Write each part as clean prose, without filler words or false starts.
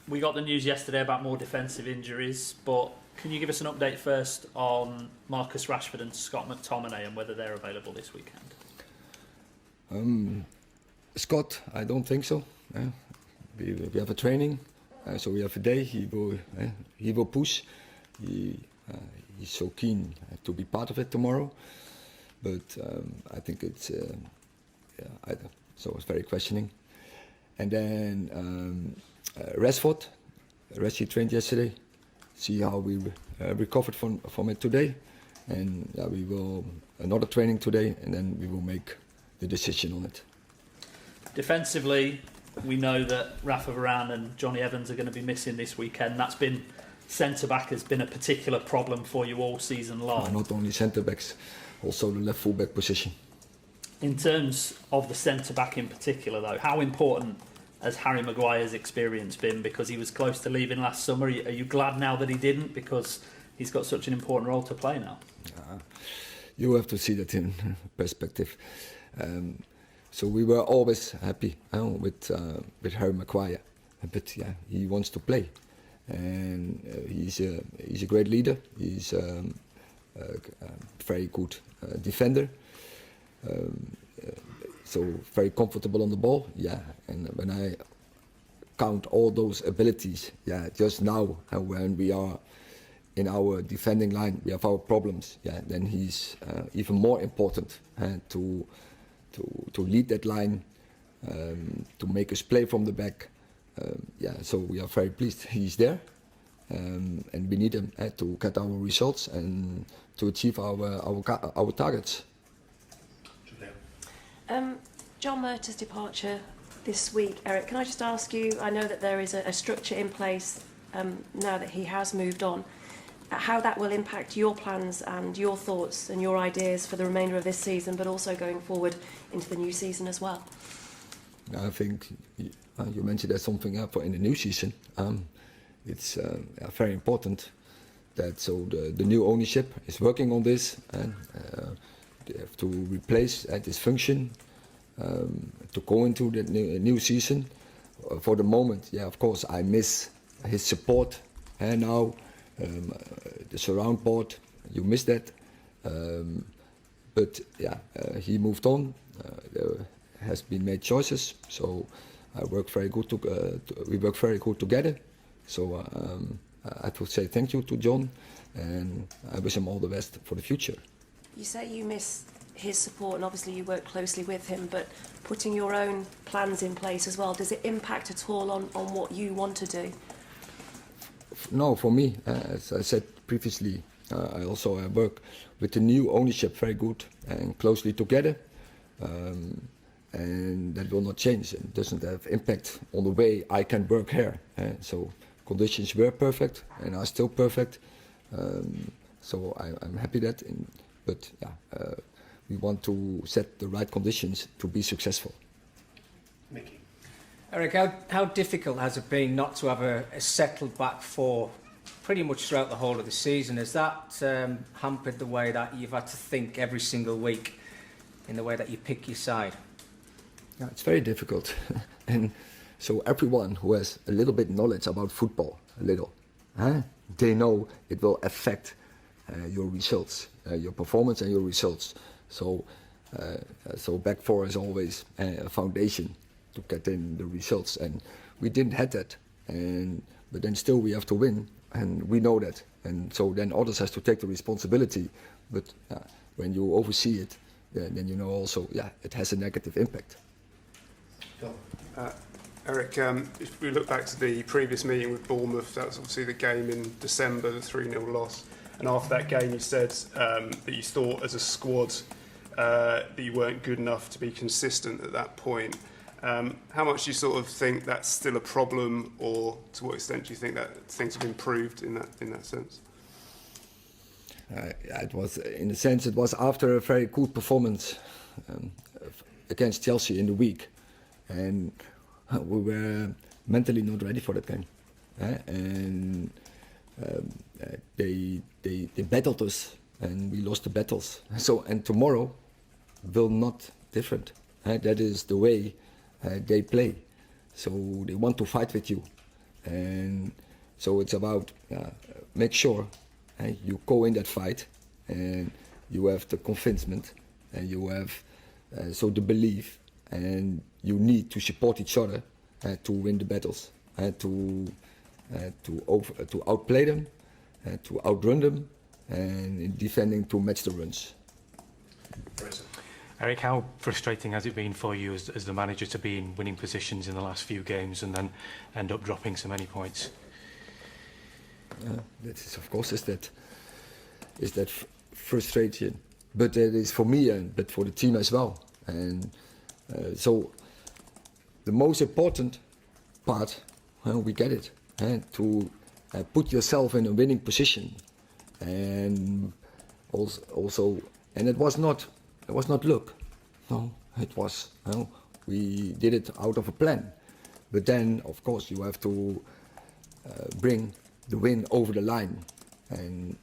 We got the news yesterday about more defensive injuries, but can you give us an update first on Marcus Rashford and Scott McTominay and whether they're available this weekend? Scott, I don't think so. We have a training, so we have a day. He will push. He's so keen to be part of it tomorrow, but I think it's so it's very questioning. And then Rashford he trained yesterday. See how we recovered from it today, and we will another training today, and then we will make the decision on it. Defensively, we know that Rafa Varane and Johnny Evans are going to be missing this weekend. That's been centre-back has been a particular problem for you all season long. Not only centre-backs, also the left full-back position. In terms of the centre-back in particular, though, how important has Harry Maguire's experience been? Because he was close to leaving last summer. Are you glad now that he didn't? Because he's got such an important role to play now. You have to see that in perspective. So we were always happy with Harry Maguire, but he wants to play, and he's a great leader. He's a very good defender. So very comfortable on the ball, and when I count all those abilities, just now when we are in our defending line, we have our problems, then he's even more important to lead that line, to make us play from the back, so we are very pleased he's there, and we need him to get our results and to achieve our targets. John Murtaugh's departure this week, Eric, can I just ask you, I know that there is a structure in place now that he has moved on, how that will impact your plans and your thoughts and your ideas for the remainder of this season, but also going forward into the new season as well? I think you mentioned that something in the new season. It's very important that the new ownership is working on this, and they have to replace this function to go into the new season. For the moment, of course, I miss his support, and now the surround board, you miss that. But he moved on. There has been made choices, so we work very good together. So I would say thank you to John, and I wish him all the best for the future. You say you miss his support, and obviously you work closely with him, but putting your own plans in place as well, does it impact at all on what you want to do? No, for me, as I said previously, I also work with the new ownership very good and closely together, and that will not change. It doesn't have impact on the way I can work here. So conditions were perfect and are still perfect. So I'm happy that. But we want to set the right conditions to be successful. Mickey. Eric, how difficult has it been not to have a settled back four pretty much throughout the whole of the season? Has that hampered the way that you've had to think every single week in the way that you pick your side? Yeah, it's very difficult. And so everyone who has a little bit knowledge about football, they know it will affect your results, your performance and your results. So back four is always a foundation to get in the results, and we didn't have that. But then still we have to win, and we know that. And so then others has to take the responsibility. But when you oversee it, then you know also, it has a negative impact. Eric, if we look back to the previous meeting with Bournemouth, that was obviously the game in December, the 3-0 loss. And after that game, you said that you thought as a squad that you weren't good enough to be consistent at that point. How much do you sort of think that's still a problem, or to what extent do you think that things have improved in that sense? It was, in a sense, it was after a very good performance against Chelsea in the week, and we were mentally not ready for that game, and they battled us, and we lost the battles. So, and tomorrow will not different. That is the way they play. so they want to fight with you, and so it's about make sure you go in that fight, and you have the convincement, and you have so the belief, and you need to support each other to win the battles, to outplay them, to outrun them, and in defending to match the runs. Eric, how frustrating has it been for you as the manager to be in winning positions in the last few games and then end up dropping so many points? That is, of course, is that frustration, but it is for me but for the team as well. And so the most important part, we get it, to put yourself in a winning position, and also, and it was not luck. No, it was. We did it out of a plan. But then, of course, you have to bring the win over the line, and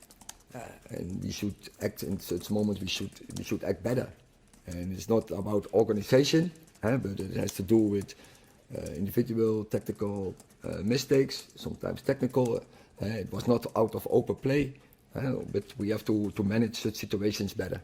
we should act in such moments. We should act better, and it's not about organization, but it has to do with individual tactical mistakes, sometimes technical. It was not out of open play, but we have to manage such situations better.